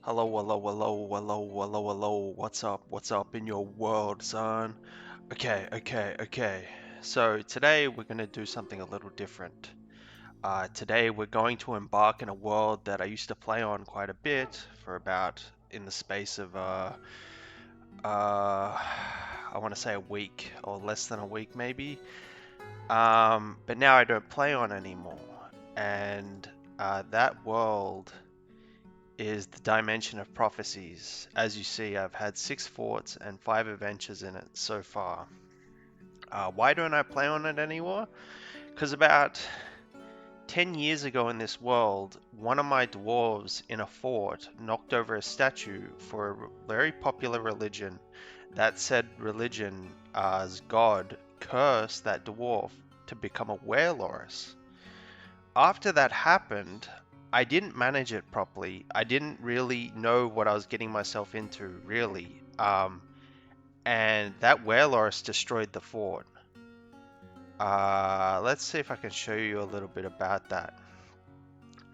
Hello, hello, hello, hello, hello, hello. What's up? What's up in your world, son? Okay. So today we're going to do something a little different. Today we're going to embark in a world that I used to play on quite a bit for about in the space of I want to say a week or less than a week maybe. But now I don't play on anymore, and that world is the Dimension of Prophecies. As you see, I've had 6 forts and 5 adventures in it so far. Why don't I play on it anymore? Because about 10 years ago in this world, one of my dwarves in a fort knocked over a statue for a very popular religion. That said religion's god cursed that dwarf to become a werelorus. After that happened, I didn't manage it properly. I didn't really know what I was getting myself into, really. And that werelorus destroyed the fort. Let's see if I can show you a little bit about that.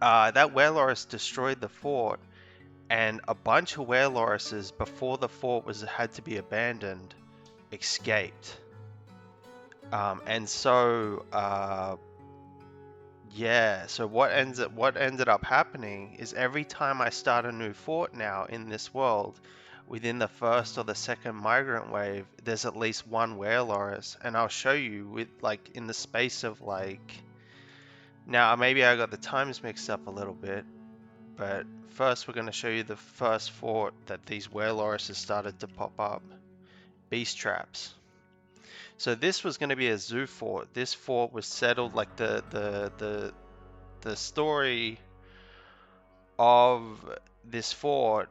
That werelorus destroyed the fort, and a bunch of wereloruses before the fort was had to be abandoned escaped. And so Yeah, so what ended up happening is every time I start a new fort now in this world, within the first or the second migrant wave, there's at least one werelorus, and I'll show you with like in the space of like now maybe I got the times mixed up a little bit, but first we're going to show you the first fort that these wereloruses started to pop up. Beast traps. So this was going to be a zoo fort. This fort was settled like the story of this fort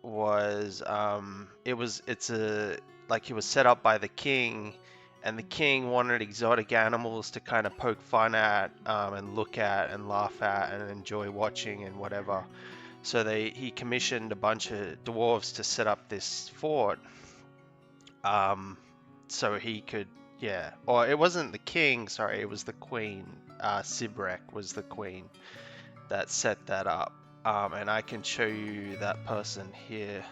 was it's a like it was set up by the king, and the king wanted exotic animals to kind of poke fun at, and look at and laugh at and enjoy watching and whatever. So he commissioned a bunch of dwarves to set up this fort, um, so he could, yeah, or it wasn't the king, sorry, it was the queen. Sibrek was the queen that set that up. And I can show you that person here,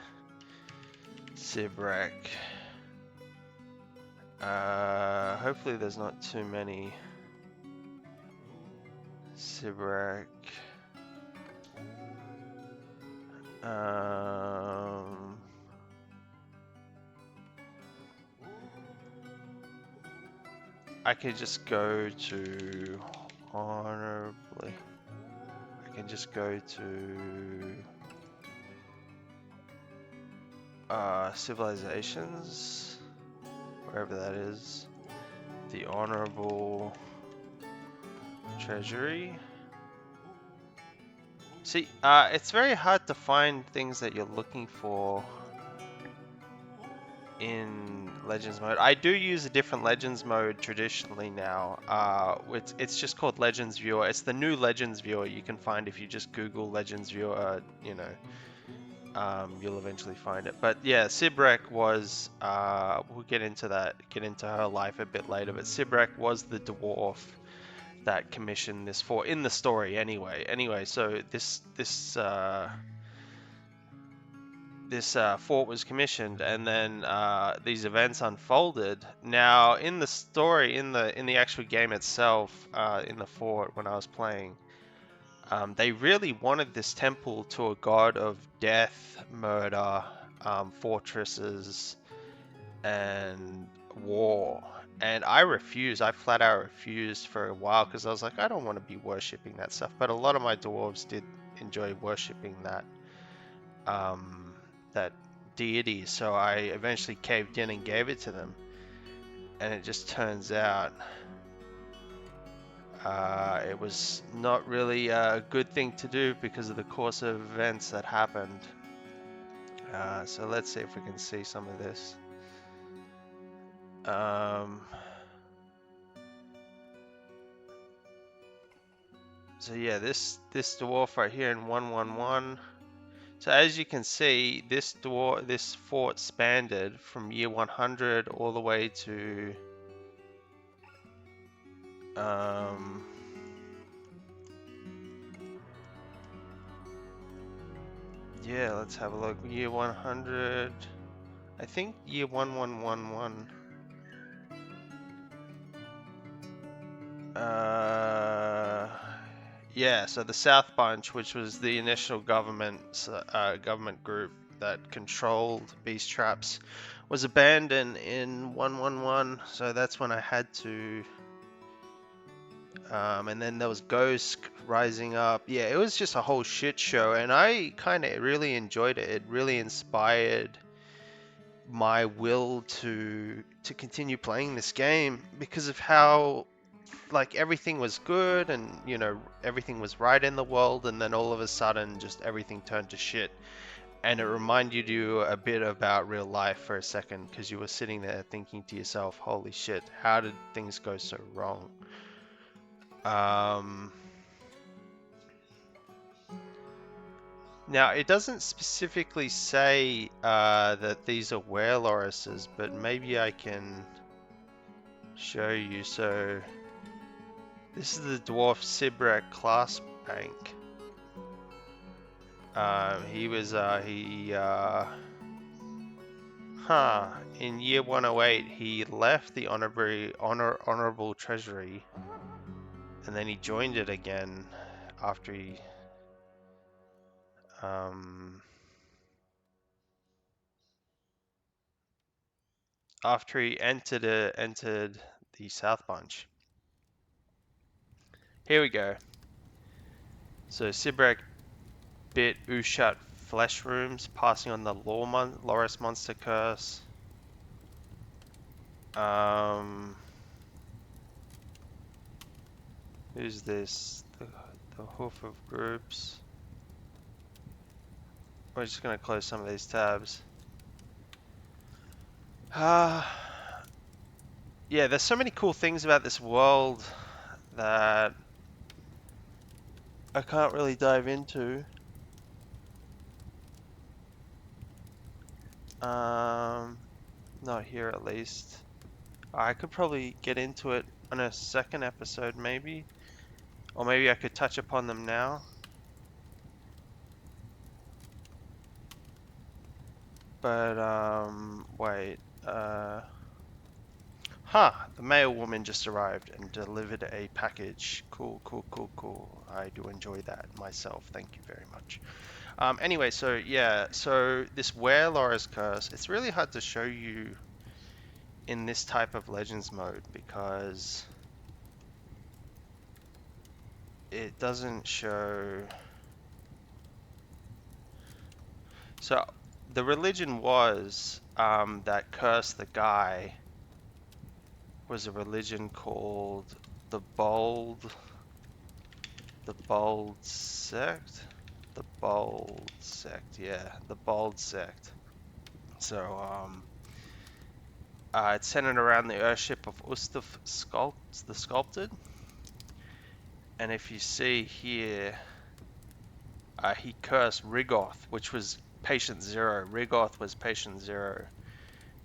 Sibrek. Hopefully there's not too many. Sibrek. I could just go to honorably. I can just go to civilizations, wherever that is. The honorable treasury. See, it's very hard to find things that you're looking for in Legends mode. I do use a different Legends mode traditionally now. It's just called Legends Viewer. It's the new Legends Viewer you can find if you just Google Legends Viewer, you'll eventually find it. But yeah, Sibrek was, we'll get into her life a bit later, but Sibrek was the dwarf that commissioned this fort in the story anyway. So this fort was commissioned, and then these events unfolded. Now, in the story, in the actual game itself, in the fort when I was playing, they really wanted this temple to a god of death, murder, fortresses, and war. And I refused. I flat out refused for a while because I was like, I don't want to be worshipping that stuff. But a lot of my dwarves did enjoy worshipping that deity, so I eventually caved in and gave it to them. And it just turns out it was not really a good thing to do because of the course of events that happened. So let's see if we can see some of this. So yeah, this dwarf right here in 111. So as you can see, this fort spanned from year 100 all the way to Yeah, let's have a look. Year 100. I think year 1111. Yeah, so the South Bunch, which was the initial government group that controlled beast traps, was abandoned in 111. So that's when I had to. And then there was Ghost rising up. Yeah, it was just a whole shit show, and I kind of really enjoyed it. It really inspired my will to continue playing this game because of how like everything was good and everything was right in the world, and then all of a sudden just everything turned to shit. And it reminded you a bit about real life for a second because you were sitting there thinking to yourself, holy shit, how did things go so wrong? um Now, it doesn't specifically say that these are Werelorises, but maybe I can show you. So, this is the Dwarf Sibrak class bank. He was, in year 108, he left the Honorable Treasury, and then he joined it again after he, um, entered the South Bunch. Here we go. So Sibrak bit Ushat flesh rooms, passing on the Loris monster curse. Um, who's this? The hoof of groups. We're just gonna close some of these tabs. Yeah, there's so many cool things about this world that I can't really dive into. Not here at least. I could probably get into it on a second episode, maybe. Or maybe I could touch upon them now. But, wait. The mail woman just arrived and delivered a package. Cool, cool, cool, cool. I do enjoy that myself. Thank you very much. Anyway, so yeah, so this Where Laura's Curse, it's really hard to show you in this type of Legends mode because it doesn't show. So the religion was that cursed the guy was a religion called the Bold Sect. The Bold Sect, yeah, the Bold Sect. So it's centered around the Earthship of Ustaf the Sculpted. And if you see here, he cursed Rigoth, which was Patient Zero. Rigoth was Patient Zero.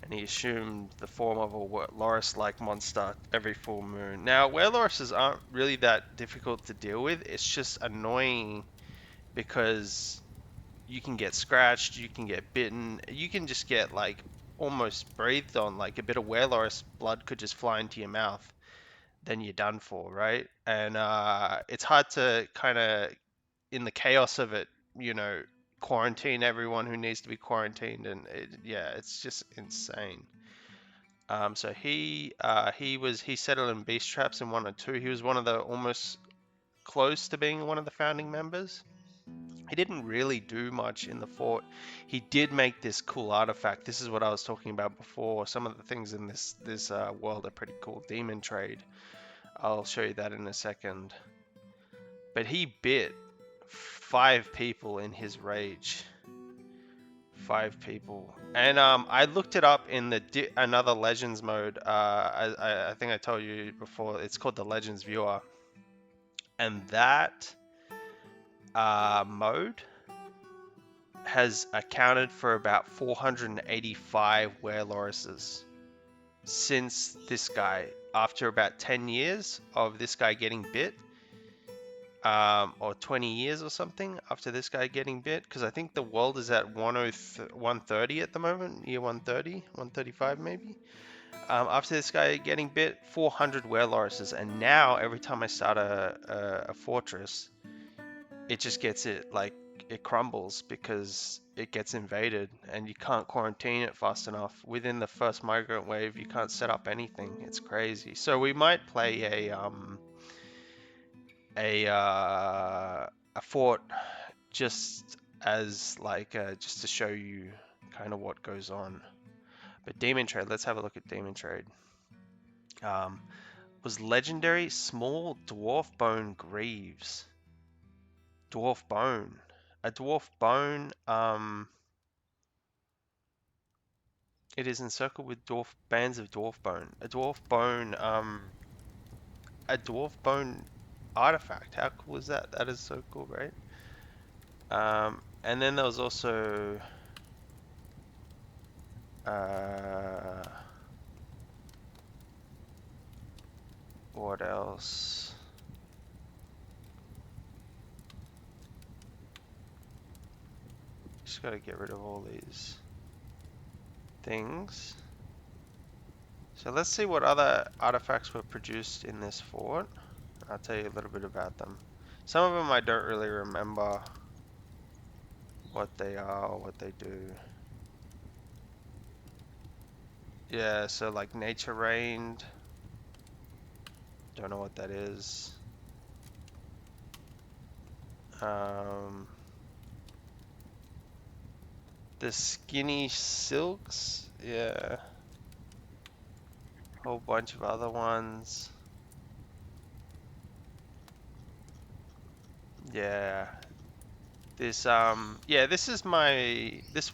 And he assumed the form of a Loris-like monster every full moon. Now, Werelorises aren't really that difficult to deal with. It's just annoying because you can get scratched, you can get bitten, you can just get like almost breathed on. Like a bit of Wereloris blood could just fly into your mouth. Then you're done for, right? And it's hard to kind of, in the chaos of it, you know, quarantine everyone who needs to be quarantined, and yeah, it's just insane. So he settled in beast traps in 1 or 2. He was one of the almost close to being one of the founding members. He didn't really do much in the fort. He did make this cool artifact. This is what I was talking about before. Some of the things in this world are pretty cool. Demon trade. I'll show you that in a second. But he bit 5 people in his rage. 5 people. And I looked it up in the another Legends mode. I think I told you before. It's called the Legends Viewer. And that mode has accounted for about 485 Werelorises since this guy. After about 10 years of this guy getting bit, or 20 years or something after this guy getting bit, because I think the world is at 130 at the moment, year 130, 135 maybe. After this guy getting bit, 400 werelorises, and now every time I start a fortress, it just gets it like it crumbles because it gets invaded and you can't quarantine it fast enough. Within the first migrant wave, you can't set up anything. It's crazy. So we might play a fort just as like just to show you kind of what goes on. But Demon Trade, let's have a look at Demon Trade. Um, was legendary small dwarf bone greaves. Dwarf bone. A dwarf bone. It is encircled with dwarf bands of dwarf bone. A dwarf bone artifact. How cool is that? That is so cool, right? And then there was also uh, what else? Just gotta get rid of all these things. So let's see what other artifacts were produced in this fort. I'll tell you a little bit about them. Some of them I don't really remember what they are or what they do. Yeah, so like nature reigned. Don't know what that is. Um, the skinny silks. Yeah. Whole bunch of other ones. Yeah. This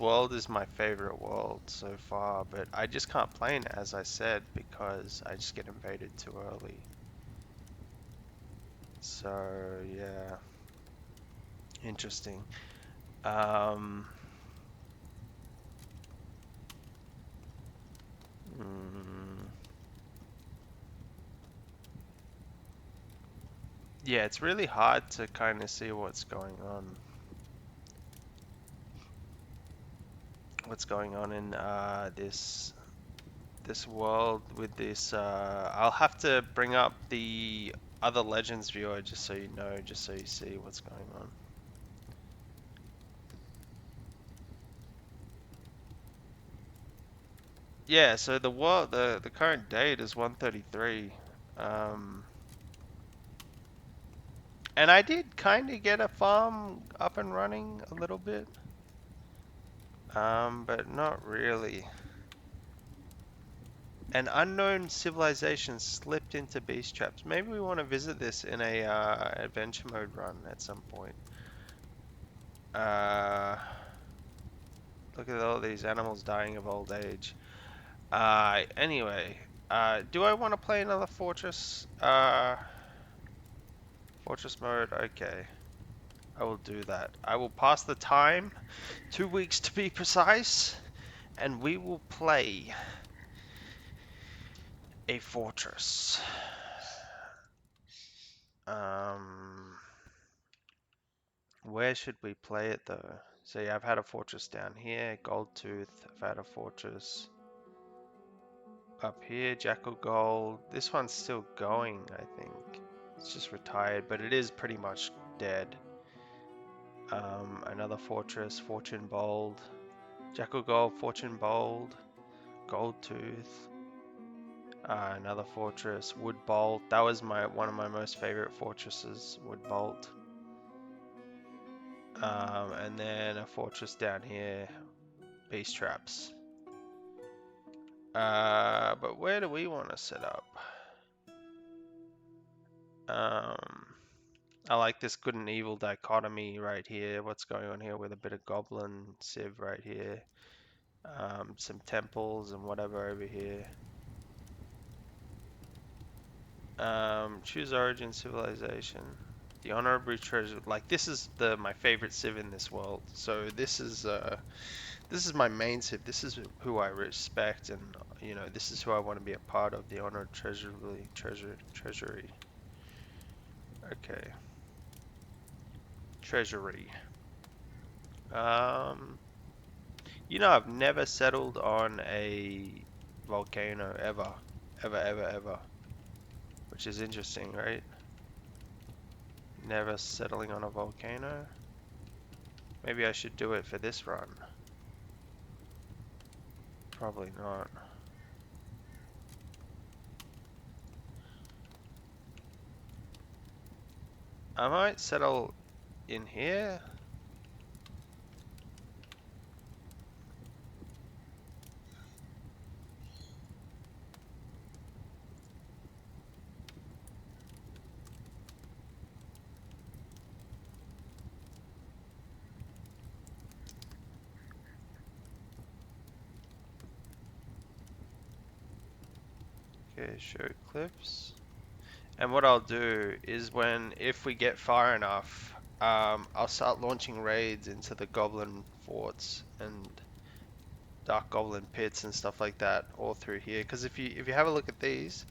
world is my favorite world so far, but I just can't play it as I said because I just get invaded too early. So yeah, interesting. Um, mm, yeah, it's really hard to kind of see what's going on. What's going on in this world with this. I'll have to bring up the other Legends viewer just so you know, just so you see what's going on. Yeah, so the current date is 133. Um, and I did kind of get a farm up and running a little bit, but not really. An unknown civilization slipped into beast traps. Maybe we want to visit this in a adventure mode run at some point. Uh, Look at all these animals dying of old age. Anyway, do I want to play another fortress? Fortress mode, okay. I will do that. I will pass the time, 2 weeks to be precise, and we will play a fortress. Um, where should we play it though? So yeah, I've had a fortress down here, Gold Tooth. I've had a fortress up here, Jackal Gold. This one's still going, I think. It's just retired, but it is pretty much dead. Another fortress, Fortune Bold. Jackal Gold, Fortune Bold. Gold Tooth. Another fortress, Wood Bolt. That was one of my most favorite fortresses, Wood Bolt. And then a fortress down here, Beast Traps. But where do we want to set up? I like this good and evil dichotomy right here. What's going on here with a bit of goblin civ right here. Some temples and whatever over here. Choose origin civilization. The honorable treasure. Like this is my favorite civ in this world. So this is my main civ. This is who I respect, and this is who I want to be a part of. The honored treasury. Okay. Treasury. Um, I've never settled on a volcano ever. Ever, ever, ever. Which is interesting, right? Never settling on a volcano. Maybe I should do it for this run. Probably not. I might settle in here. Okay, show clips. And what I'll do is if we get far enough, I'll start launching raids into the goblin forts and dark goblin pits and stuff like that all through here. Because if you have a look at these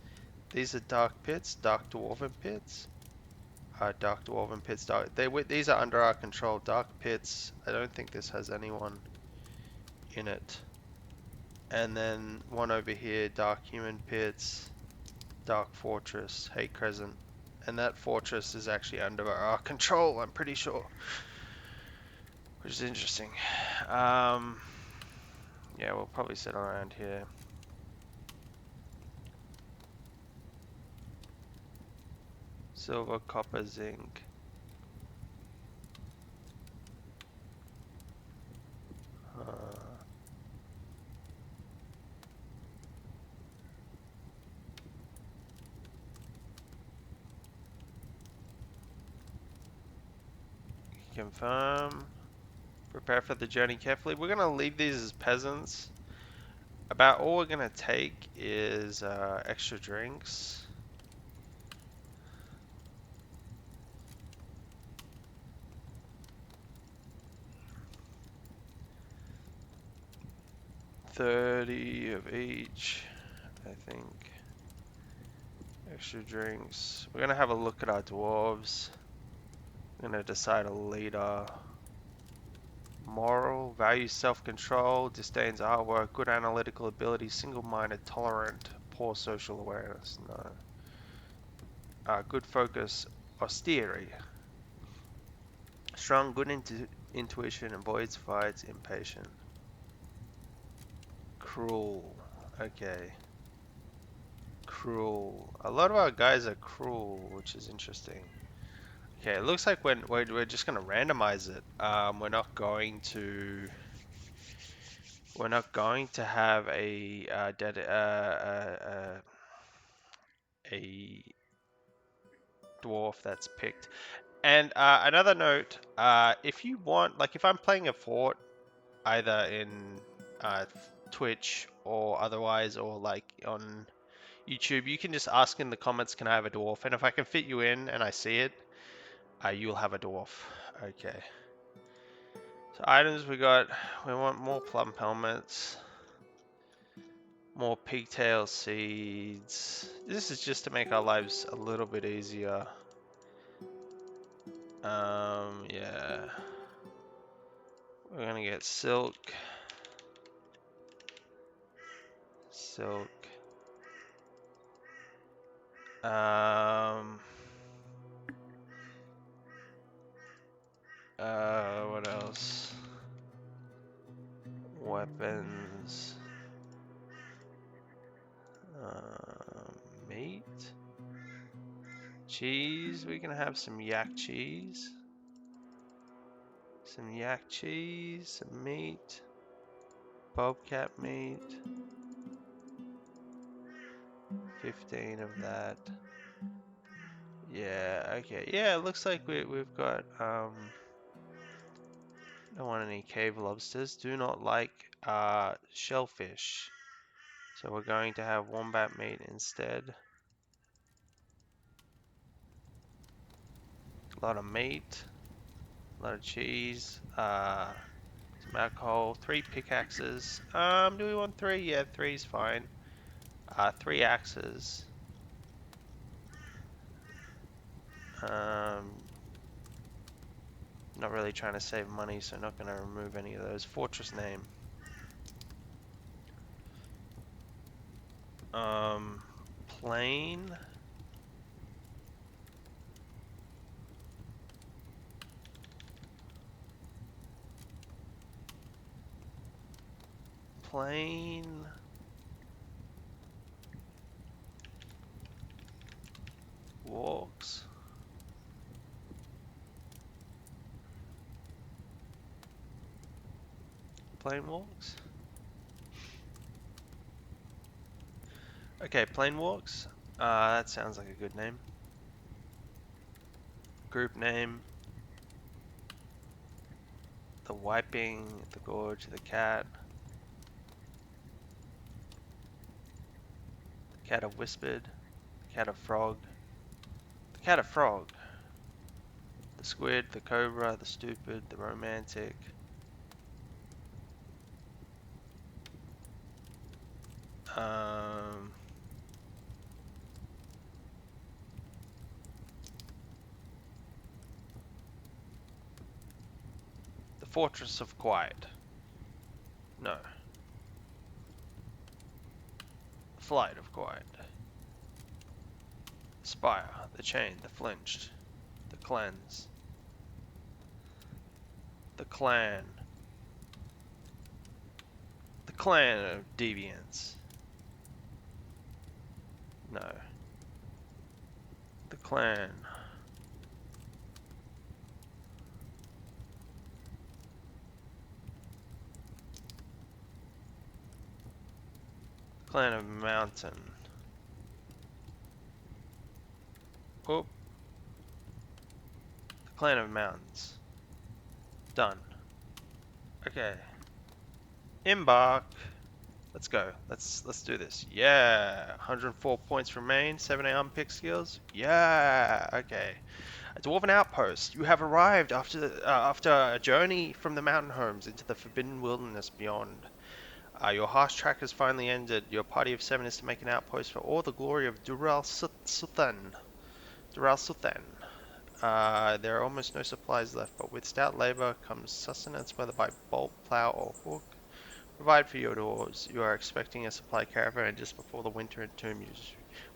are dark pits, dark dwarven pits. Dark dwarven pits. These are under our control. Dark pits. I don't think this has anyone in it. And then one over here, dark human pits, dark fortress, hate crescent. And that fortress is actually under our control, I'm pretty sure. Which is interesting. Yeah, we'll probably sit around here. Silver, copper, zinc. Confirm. Prepare for the journey carefully. We're going to leave these as peasants. About all we're going to take is extra drinks. $30 of each, I think. Extra drinks. We're going to have a look at our dwarves. We're going to decide a leader. Moral, values self-control, disdains artwork, good analytical ability, single-minded, tolerant, poor social awareness. No. Good focus, austere. Strong, good intuition, avoids fights, impatient. Cruel. Okay. Cruel. A lot of our guys are cruel, which is interesting. Okay, it looks like we're just gonna randomize it. We're not going to have a dwarf that's picked. And another note, if you want, like if I'm playing a fort, either in uh, Twitch or otherwise, or like on YouTube, you can just ask in the comments, can I have a dwarf? And if I can fit you in and I see it, you'll have a dwarf. Okay. So items we want more plum helmets, more pigtail seeds. This is just to make our lives a little bit easier. Yeah. We're gonna get silk. Silk. What else? Weapons. Meat. Cheese. We can have some yak cheese. Some yak cheese. Some meat. Bobcat meat. 15 of that. Yeah, okay. Yeah, it looks like we've got, don't want any cave lobsters. Do not like, shellfish. So we're going to have wombat meat instead. A lot of meat. A lot of cheese. Some alcohol. 3 pickaxes. Do we want 3? Yeah, 3's fine. 3 axes. Um, Not really trying to save money, so not going to remove any of those. Fortress name. Plain. Plain. Walks. Plainwalks. Okay, Plainwalks. That sounds like a good name. Group name. The wiping, the gorge, the cat. The cat of whispered. The cat of frog. The cat of frog. The squid, the cobra, the stupid, the romantic. Um, the fortress of quiet. No. The flight of quiet. The spire, the chain, the flinched. The cleanse. The clan. The clan of deviants. No. The clan. Clan of mountain. Oh. The clan of mountains. Done. Okay. Embark. Let's go. Let's do this. Yeah. 104 points remain. 7 unpick skills. Yeah. Okay. A dwarven outpost. You have arrived after a journey from the mountain homes into the forbidden wilderness beyond. Your harsh track has finally ended. Your party of 7 is to make an outpost for all the glory of Dural Suthan. There are almost no supplies left, but with stout labor comes sustenance, whether by bolt, plow, or hook. Provide for your doors. You are expecting a supply caravan just before the winter entomb you.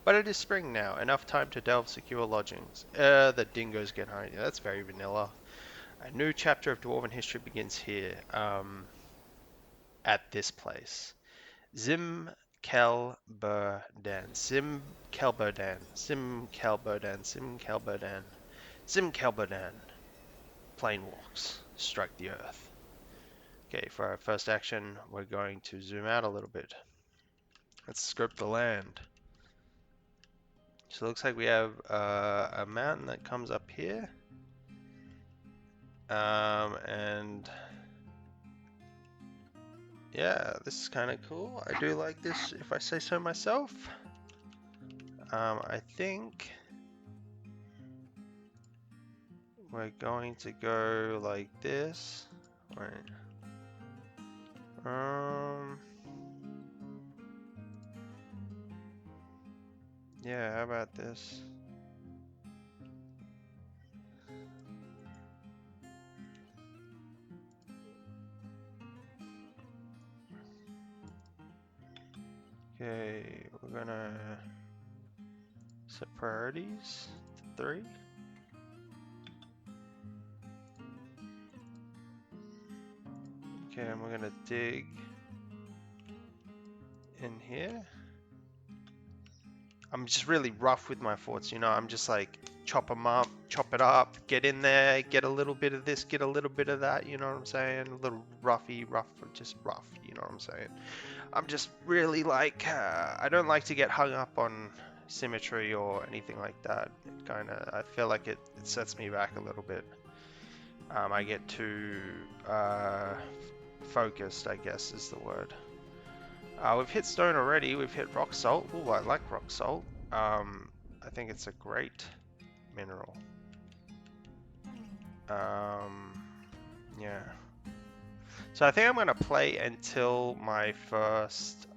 But it is spring now, enough time to delve secure lodgings. The dingoes get hungry. That's very vanilla. A new chapter of dwarven history begins here, at this place. Zim Kelberdan, Sim Kelberdan, Sim Kelberdan, Sim Kelberdan, Sim Kelberdan. Plainwalks strike the earth. Okay, for our first action, we're going to zoom out a little bit. Let's scope the land. So it looks like we have a mountain that comes up here. And yeah, this is kind of cool. I do like this, if I say so myself. I think we're going to go like this. Right. Yeah, how about this? Okay, we're gonna set priorities to 3. Okay, and we're gonna dig in here. I'm just really rough with my forts, you know. I'm just like chop them up, chop it up, get in there, get a little bit of this, get a little bit of that, you know what I'm saying? A little rough, just rough, you know what I'm saying? I'm just really like, I don't like to get hung up on symmetry or anything like that. It kind of, I feel like it sets me back a little bit. I get too focused, I guess is the word. We've hit stone already. We've hit rock salt. Ooh, I like rock salt. I think it's a great mineral. Yeah. So I think I'm gonna play until my first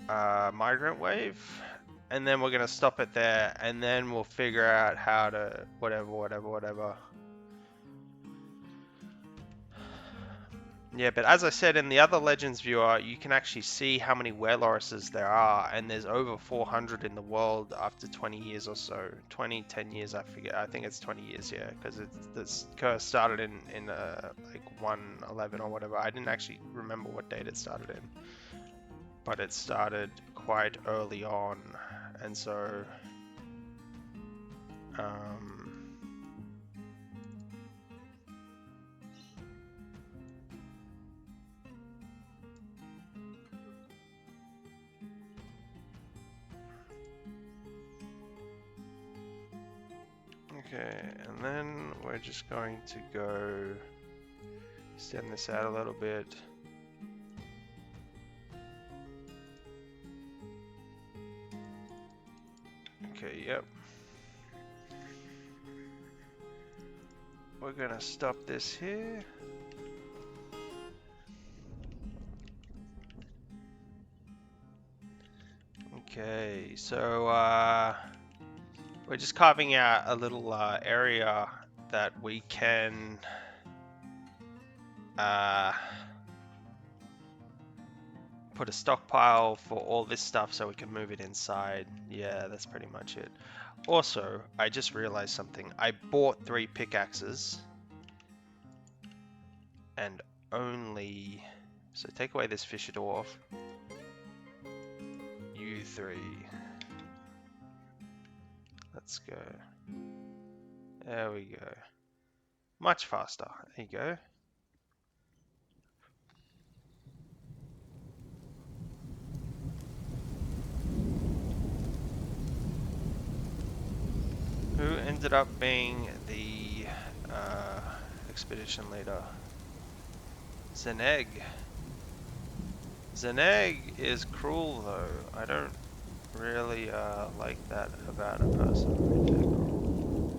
migrant wave, and then we're gonna stop it there, and then we'll figure out how to whatever. Yeah, but as I said in the other Legends viewer, you can actually see how many Werelorises there are, and there's over 400 in the world after 20 years or so. 10 years, I forget. I think it's 20 years, yeah, because this curse started in like 111 or whatever. I didn't actually remember what date it started in, but it started quite early on, and so um, okay, and then we're just going to go extend this out a little bit. Okay, yep. We're gonna stop this here. Okay, so we're just carving out a little area that we can put a stockpile for all this stuff so we can move it inside. Yeah, that's pretty much it. Also, I just realized something. I bought 3 pickaxes and only... So take away this fish dwarf. You 3. Let's go. There we go. Much faster. There you go. Who ended up being the expedition leader? Zeneg. Zeneg is cruel though. I don't really like that about a person. If they're cruel.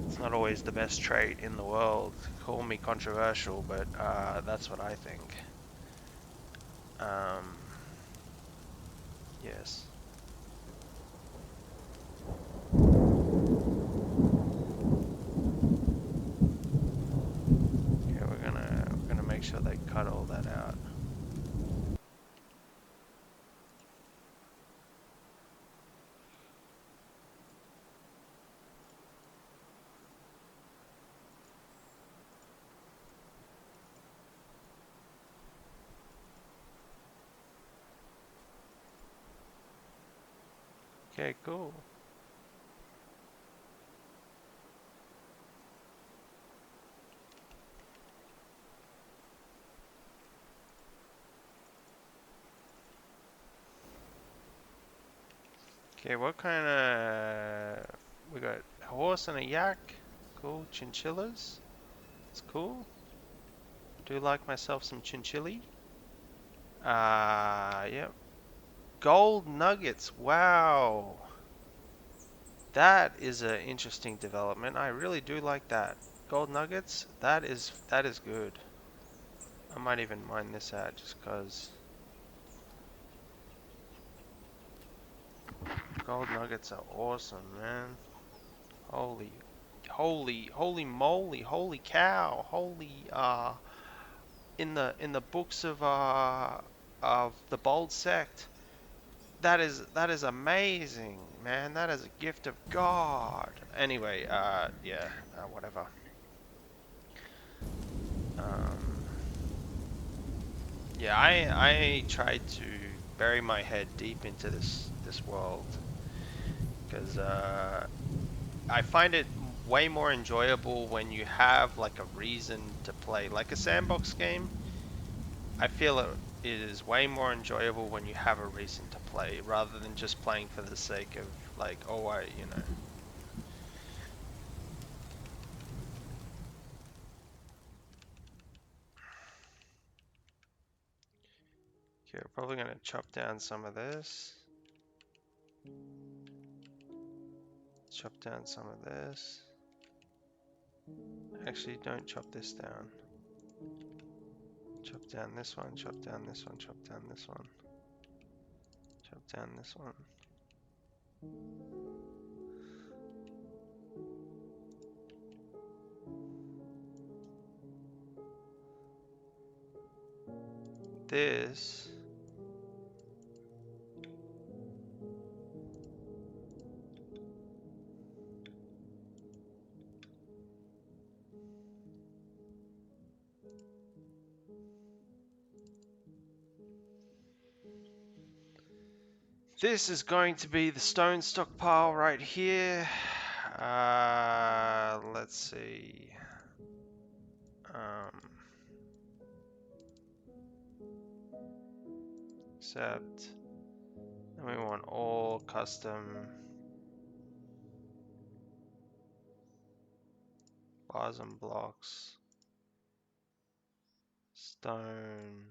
It's not always the best trait in the world. Call me controversial, but that's what I think. Yes. Okay, we're gonna make sure they cut all that out. Okay, cool. Okay, what kind of... We got a horse and a yak. Cool. Chinchillas. It's cool. Do like myself some chinchilli. Yep. Gold nuggets. Wow. That is an interesting development. I really do like that. Gold nuggets. That is good. I might even mine this out just cause gold nuggets are awesome, man. Holy moly, holy cow, holy in the books of the bold sect, that is amazing, man. That is a gift of God. Anyway, yeah, whatever. Um, yeah, I tried to bury my head deep into this world because I find it way more enjoyable when you have like a reason to play, like a sandbox game. I feel it is way more enjoyable when you have a reason to play rather than just playing for the sake of like, oh, you know. Okay, we're probably gonna chop down some of this. Chop down some of this. Actually, don't chop this down. Chop down this one, chop down this one, chop down this one. Chop down this one. This is going to be the stone stockpile right here. Let's see. Um, Except, and we want all custom bars and blocks, stone,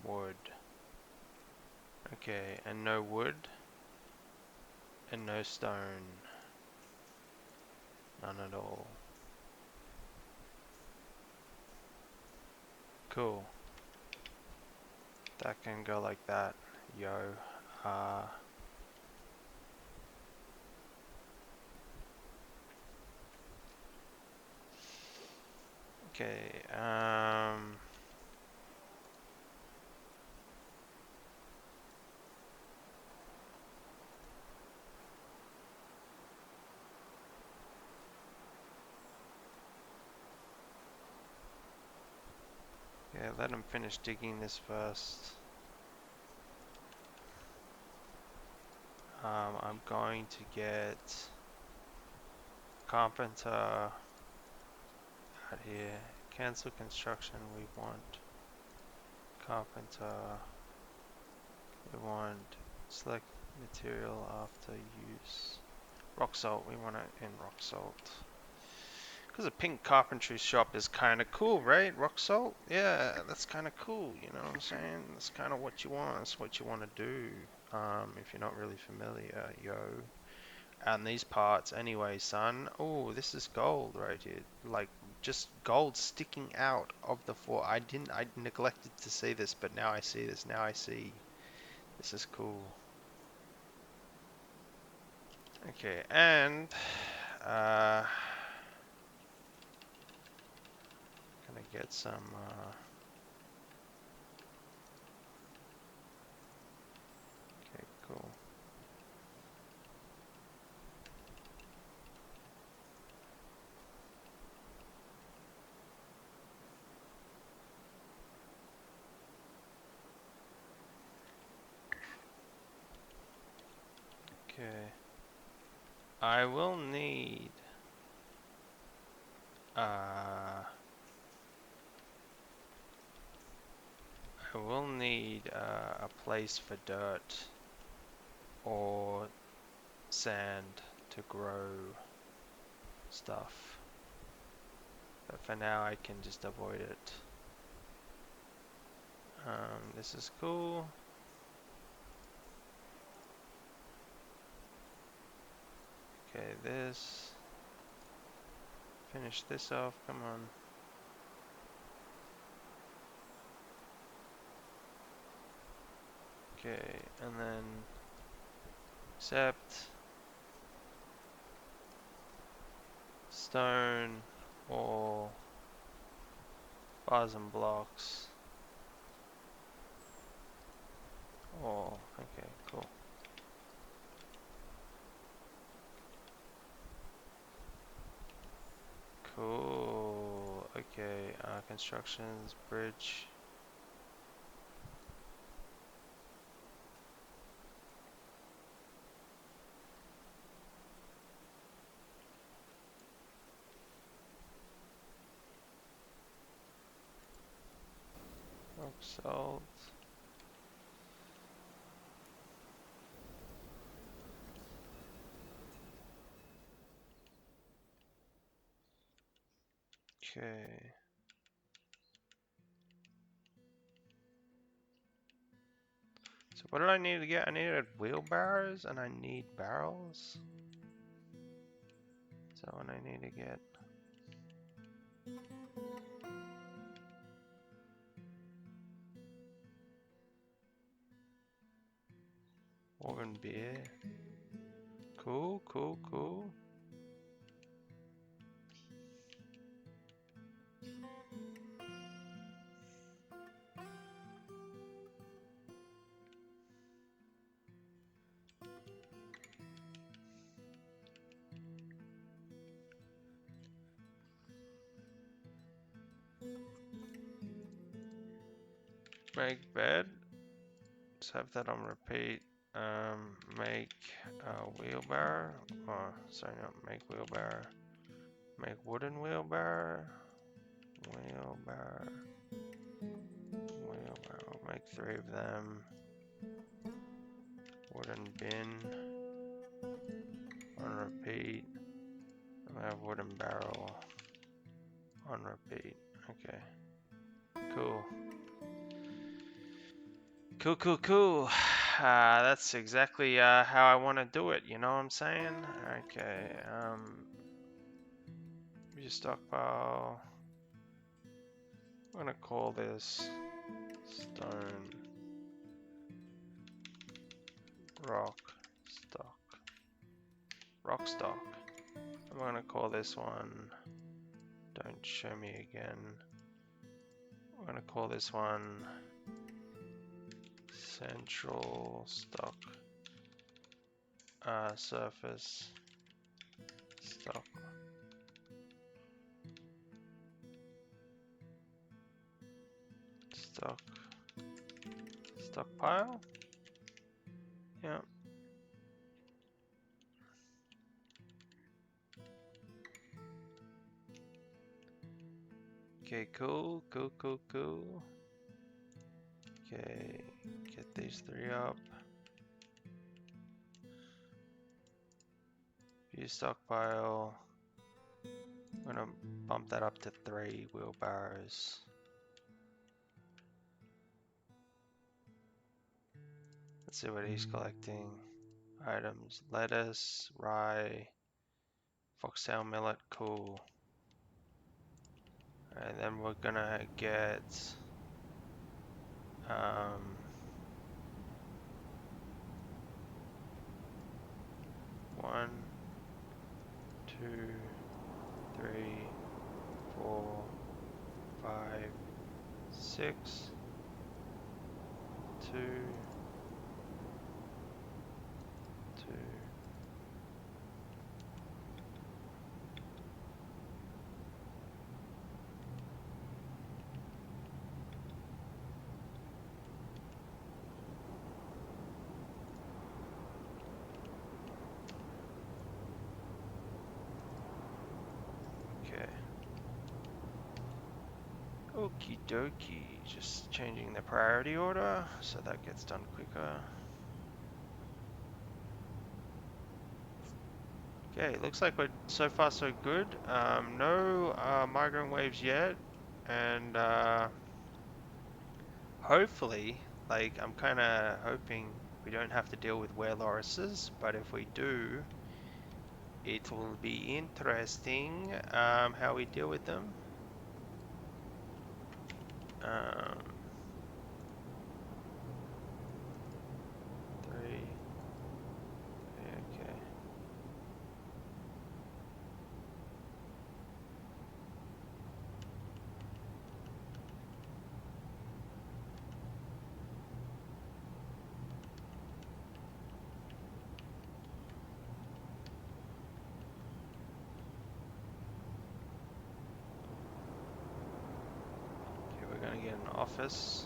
wood. Okay, and no wood, and no stone. None at all. Cool. That can go like that. Yo. Uh, okay. Yeah, let him finish digging this first. I'm going to get carpenter out here. Cancel construction. We want carpenter. We want select material after use. Rock salt. We want it in rock salt. Because a pink carpentry shop is kind of cool, right? Rock salt? Yeah, that's kind of cool, you know what I'm saying? That's kind of what you want. That's what you want to do. If you're not really familiar, yo. And these parts anyway, son. Oh, this is gold right here. Like, just gold sticking out of the floor. I neglected to see this, but now I see this. Now I see. This is cool. Okay, and, gonna get some, okay, cool. Okay. I will need I will need a place for dirt or sand to grow stuff. But for now I can just avoid it. This is cool. Okay, this. Finish this off, come on. Okay, and then accept stone or bars and blocks. Oh, okay, cool. Cool. Okay, constructions, bridge. Rock salt. Okay. So what did I need to get? I needed wheelbarrows and I need barrels. Is that what I need to get? Organ beer. Cool, cool, cool. Make bed. Let's have that on repeat. Make wheelbarrow. Oh, sorry, not make wheelbarrow. Make wooden wheelbarrow. Wheelbarrow. Wheelbarrow. Make 3 of them. Wooden bin. On repeat. I have wooden barrel. On repeat. Okay. Cool. Cool, cool, cool. That's exactly how I want to do it, you know what I'm saying? Okay, just stockpile. I'm gonna call this stone rock stock. Rock stock. I'm gonna call this one don't show me again. I'm gonna call this one central stock surface stock. Stockpile? Yeah. Okay, cool, cool, cool, cool. Okay, get these 3 up. View stockpile. I'm gonna bump that up to 3 wheelbarrows. Let's see what he's collecting. Items, lettuce, rye, foxtail millet, cool. And then we're gonna get 1, 2, 3, 4, 5, 6, 2, 2. Okay. Okie dokie. Just changing the priority order so that gets done quicker. Okay, looks like we're so far so good. No migrant waves yet, and hopefully, like I'm kind of hoping we don't have to deal with werelorises, but if we do, it will be interesting how we deal with them. Um, 3. Okay. Okay, we're gonna get an office.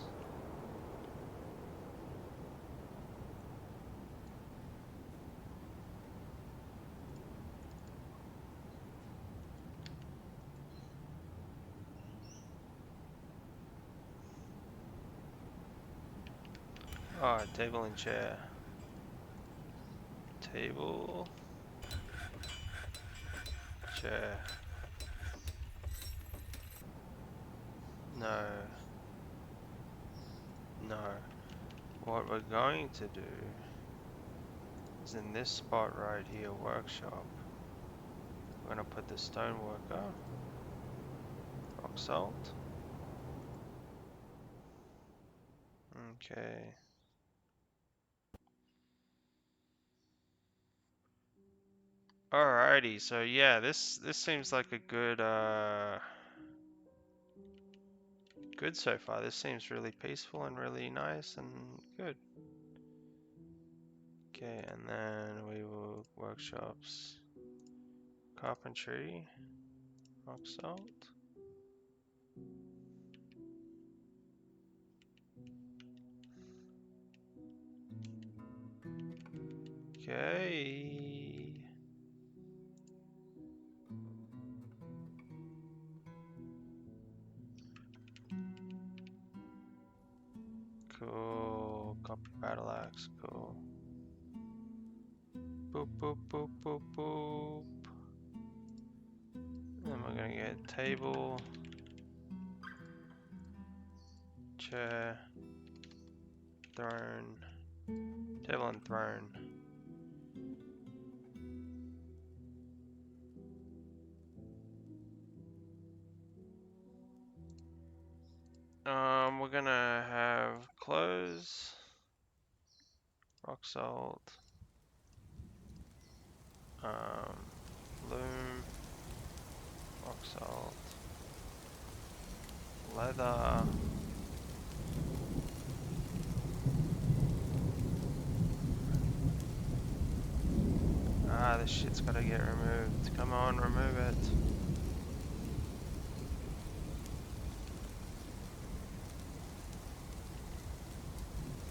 Oh, table and chair. Table. Chair. No. No. What we're going to do is in this spot right here, workshop. We're gonna put the stone worker, rock salt. Okay. Alrighty, so yeah, this seems like a good so far. This seems really peaceful and really nice and good. Okay, and then we will workshops, carpentry, rock salt. Okay. Cool. Copper battle axe. Cool. Boop boop boop boop boop. Then we're gonna get table, chair, throne, table and throne. We're gonna have clothes, rock salt, loom, rock salt, leather, this shit's gotta get removed. Come on, remove it.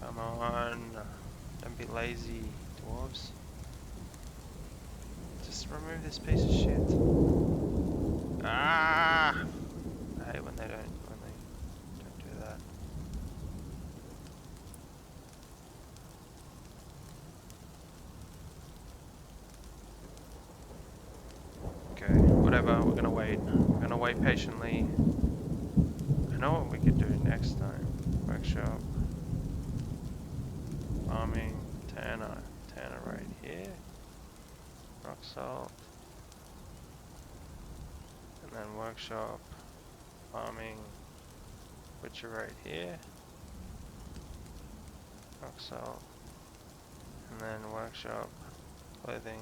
Come on. Don't be lazy, dwarves. Just remove this piece of shit. Ah! I hate when they don't do that. Okay, whatever, we're gonna wait. We're gonna wait patiently. I know what we could do next time. Workshop. Farming. Tanner. Tanner right here. Rock salt. And then workshop. Farming. Butcher right here. Rock salt. And then workshop. Clothing.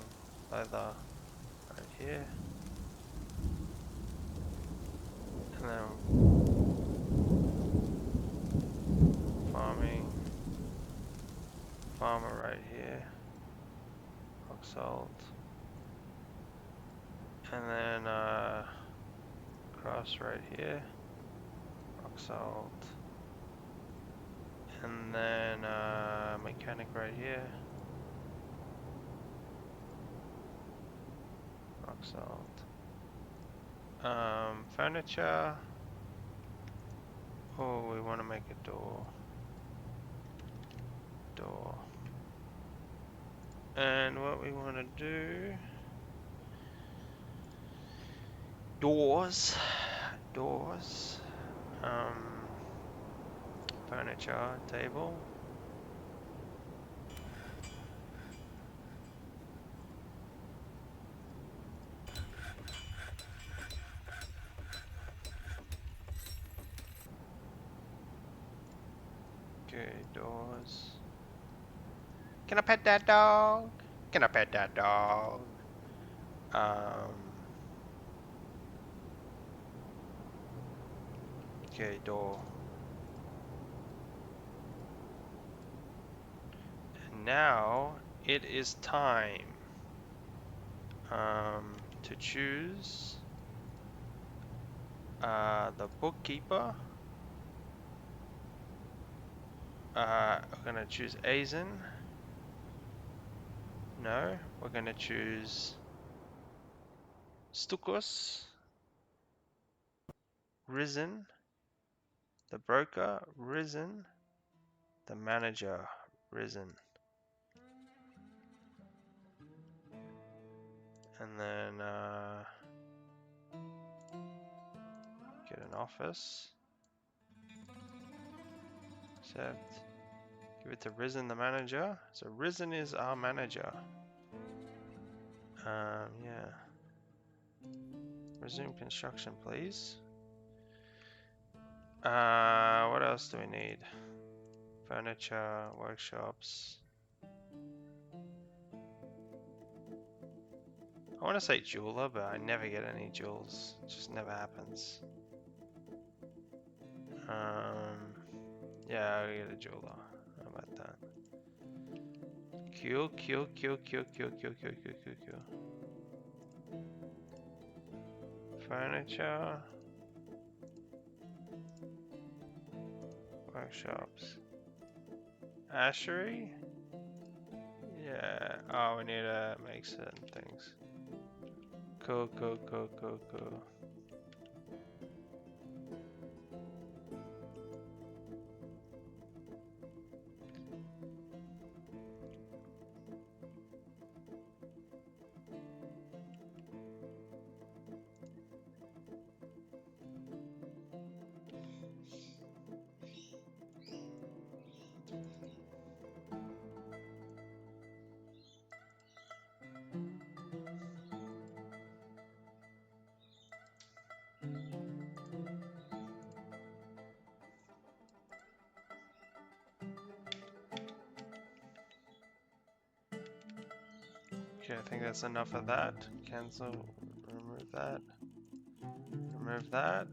Leather. Right here. And then farming. Farmer right here. Rock salt. And then cross right here. Rock salt. And then mechanic right here. Rock salt. Furniture. Oh, we want to make a door. Door. And what we want to do... Doors. Doors. Furniture. Table. Okay, doors. Can I pet that dog? Can I pet that dog? Okay, door. And now it is time to choose the bookkeeper. We're gonna choose Azen. No, we're gonna choose Stukos, Risen, the broker, Risen, the manager, Risen. And then get an office. Accept. Give it to Risen, the manager. So Risen is our manager. Yeah. Resume construction, please. What else do we need? Furniture, workshops. I want to say jeweler, but I never get any jewels. It just never happens. Yeah, I'll get a jeweler. How about that? Q. Furniture. Workshops. Ashery? Yeah. Oh, we need to make certain things. Cool. Okay, I think that's enough of that. Cancel. Remove that. Remove that.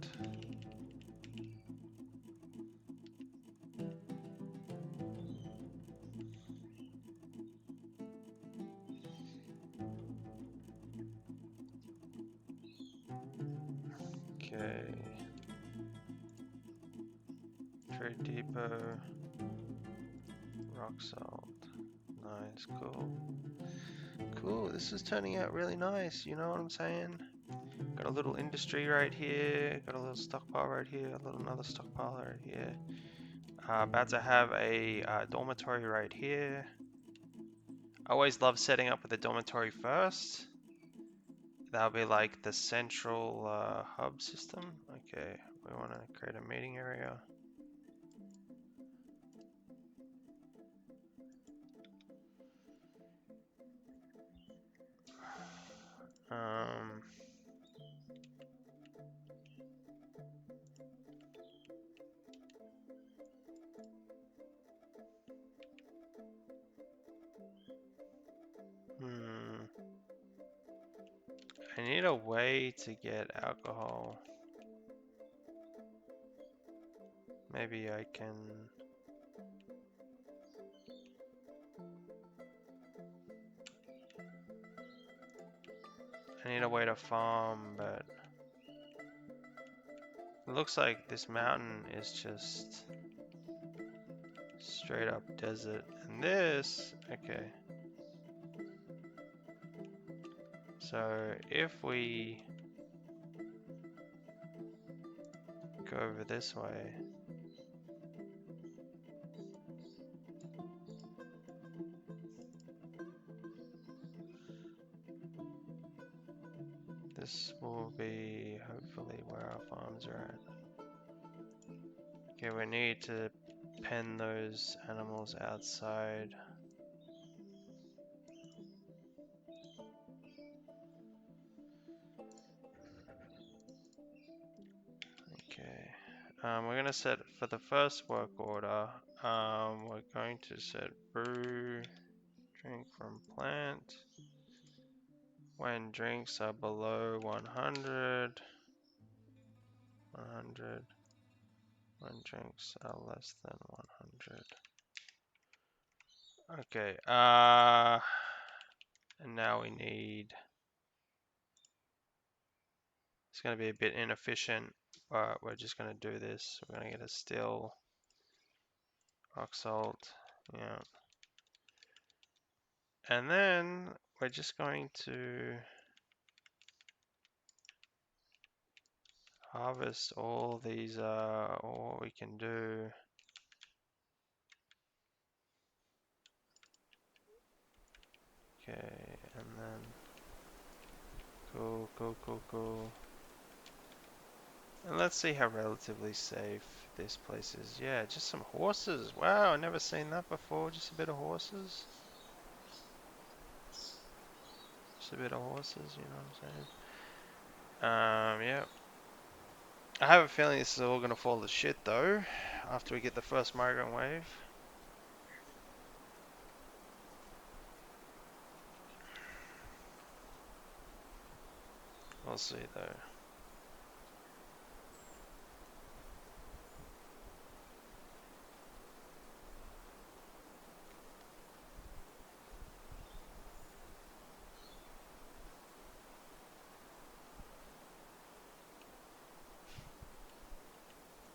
Okay. Trade depot. Rock salt. Nice, cool. Cool, this is turning out really nice, you know what I'm saying? Got a little industry right here, got a little stockpile right here, another stockpile right here. About to have a dormitory right here. I always love setting up with a dormitory first. That'll be like the central hub system. Okay, we want to create a meeting area. Um, I need a way to get alcohol. Maybe I can... I need a way to farm, but... It looks like this mountain is just... straight up desert. And this... Okay. So, if we... go over this way... This will be hopefully where our farms are at. Okay, we need to pen those animals outside. Okay, we're gonna set for the first work order. We're going to set brew, drink from plant. When drinks are below 100, 100. When drinks are less than 100. Okay, and now we need, it's going to be a bit inefficient, but we're just going to do this. We're going to get a still, rock salt, yeah. And then we're just going to harvest all these, all we can do. Okay, and then, cool. And let's see how relatively safe this place is. Yeah, just some horses. Wow, I've never seen that before. Just a bit of horses. Just a bit of horses, you know what I'm saying? Yeah. I have a feeling this is all gonna fall to shit though, after we get the first migrant wave. We'll see though.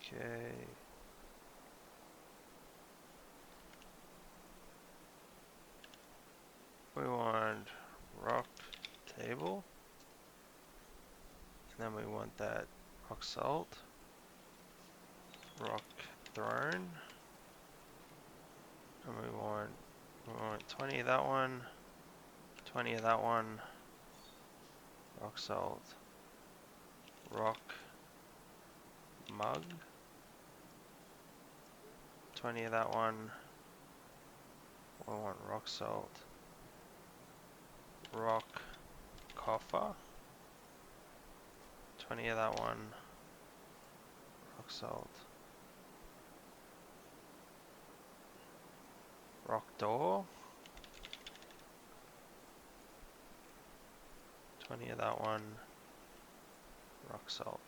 Okay. We want rock table. And then we want that rock salt. Rock throne. And we want 20 of that one. 20 of that one. Rock salt. Rock mug. 20 of that one. We want rock salt. Rock coffer. 20 of that one. Rock salt. Rock door. 20 of that one. Rock salt.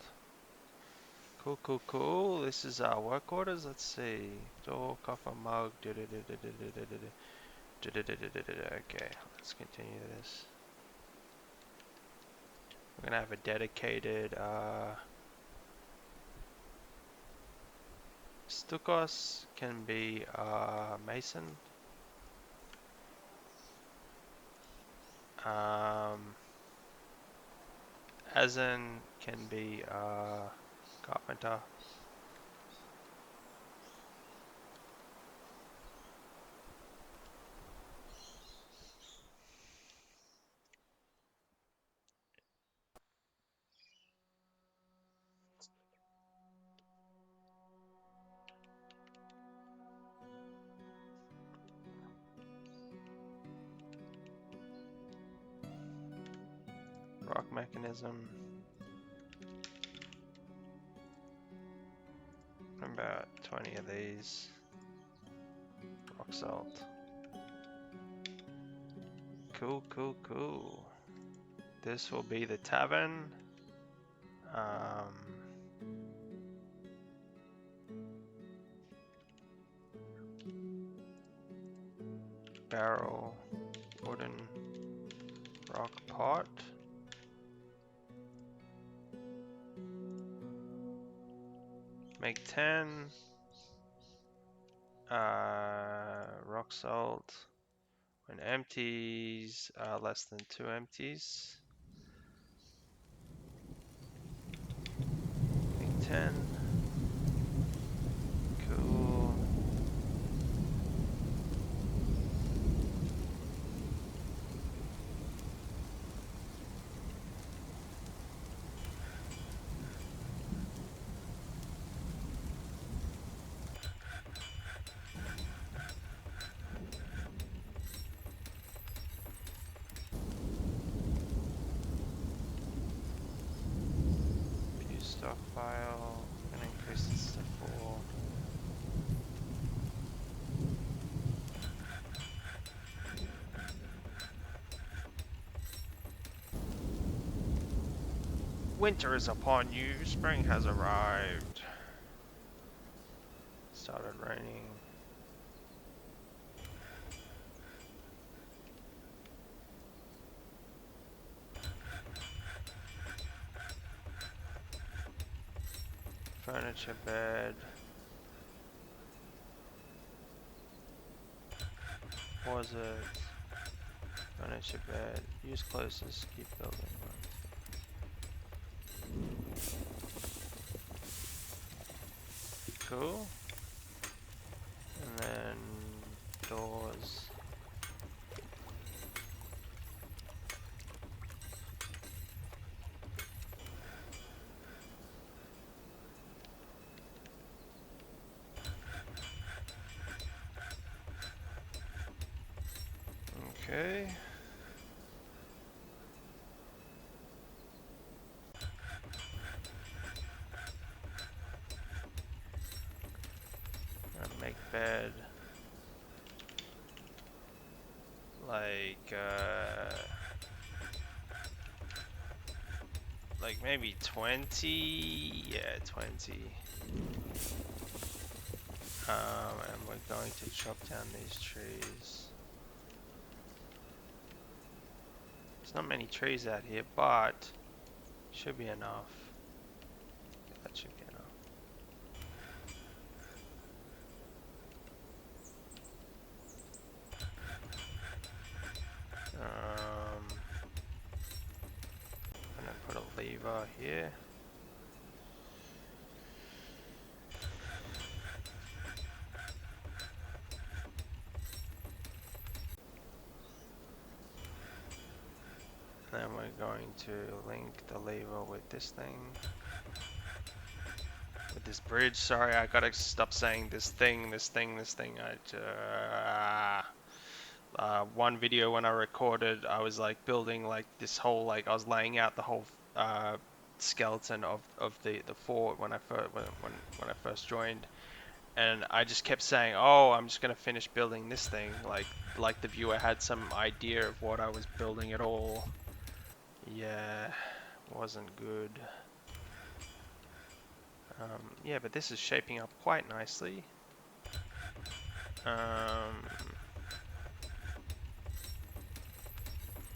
Cool, cool, cool. This is our work orders. Let's see. Door, coffer, mug. Okay, let's continue this. We're gonna have a dedicated Stukos can be Mason. Azen can be Carpenter. Rock mechanism. About 20 of these. Rock salt. Cool, cool, cool. This will be the tavern. Barrel, wooden, rock pot. Make 10. Rock salt. When empties, less than 2 empties. Make 10. Cool. View stockpile. Gonna increase this to 4. Winter is upon you. Spring has arrived. Started raining. Furniture bed. Was it? Furniture bed. Use closest. Keep building. Cool. And then doors. Okay. bed. Like maybe 20. Yeah, 20. And we're going to chop down these trees. There's not many trees out here, but should be enough. That should be enough. I'm gonna put a lever here. Then we're going to link the lever with this thing. With this bridge. Sorry, I gotta stop saying this thing. One video when I recorded, I was like building like this whole, like I was laying out the whole skeleton of the fort when I first joined, and I just kept saying, oh, I'm just gonna finish building this thing, like the viewer had some idea of what I was building at all. Yeah, wasn't good. Yeah, but this is shaping up quite nicely.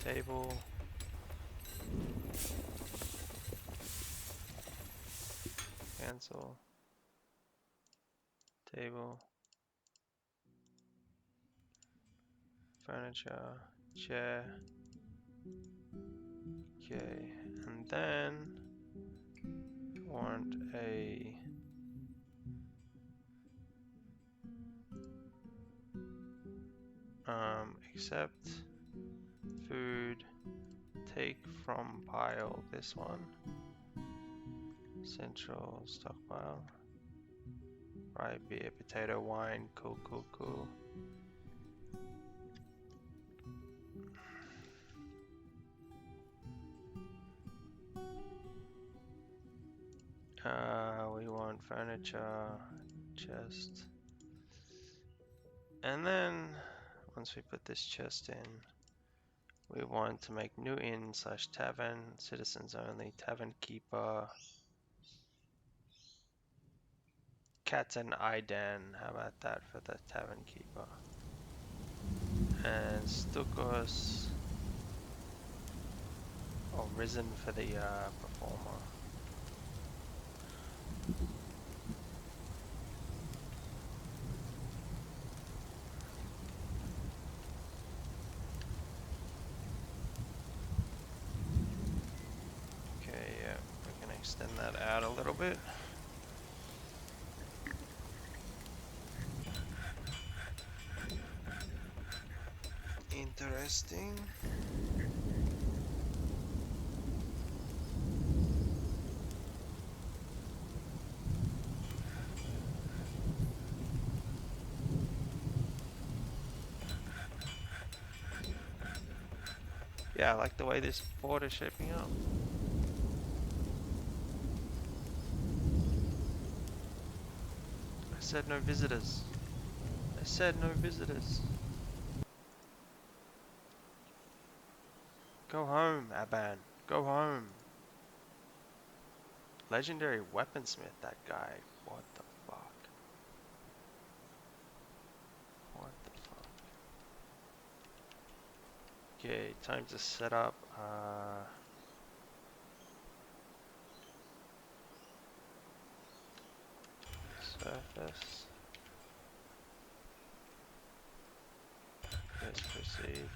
Table. Cancel. Table. Furniture. Chair. Okay, and then I want a accept food, take from pile, this one, central stockpile, rye, beer, potato, wine, cool. We want furniture, chest, and then once we put this chest in, we want to make new inn / tavern, citizens only, tavern keeper, cats and Idan. How about that for the tavern keeper? And Stukos, or risen for the performer. Okay, yeah, we can extend that out a little bit. Interesting. Yeah, I like the way this board is shaping up. I said no visitors. I said no visitors. Go home, Aban. Go home. Legendary weaponsmith, that guy. What the fuck? What the fuck? Okay, time to set up. Surface. Let's proceed.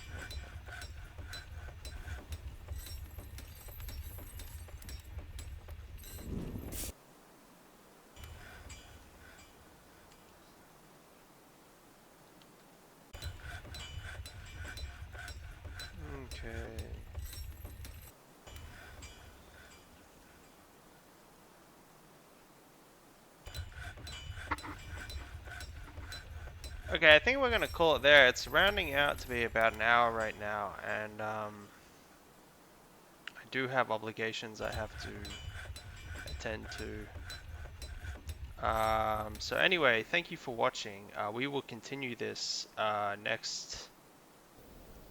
Okay. Okay, I think we're gonna call it there. It's rounding out to be about an hour right now, and I do have obligations I have to attend to. So anyway, thank you for watching. We will continue this next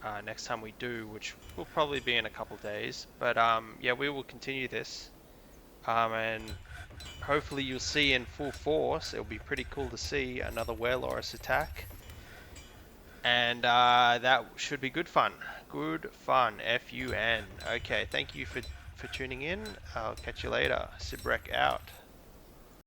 time we do, which will probably be in a couple days. But yeah, we will continue this, and hopefully you'll see in full force. It'll be pretty cool to see another Whale-Loris attack, and that should be good fun. Good fun. Fun. Okay, thank you for tuning in. I'll catch you later. Sibrek out.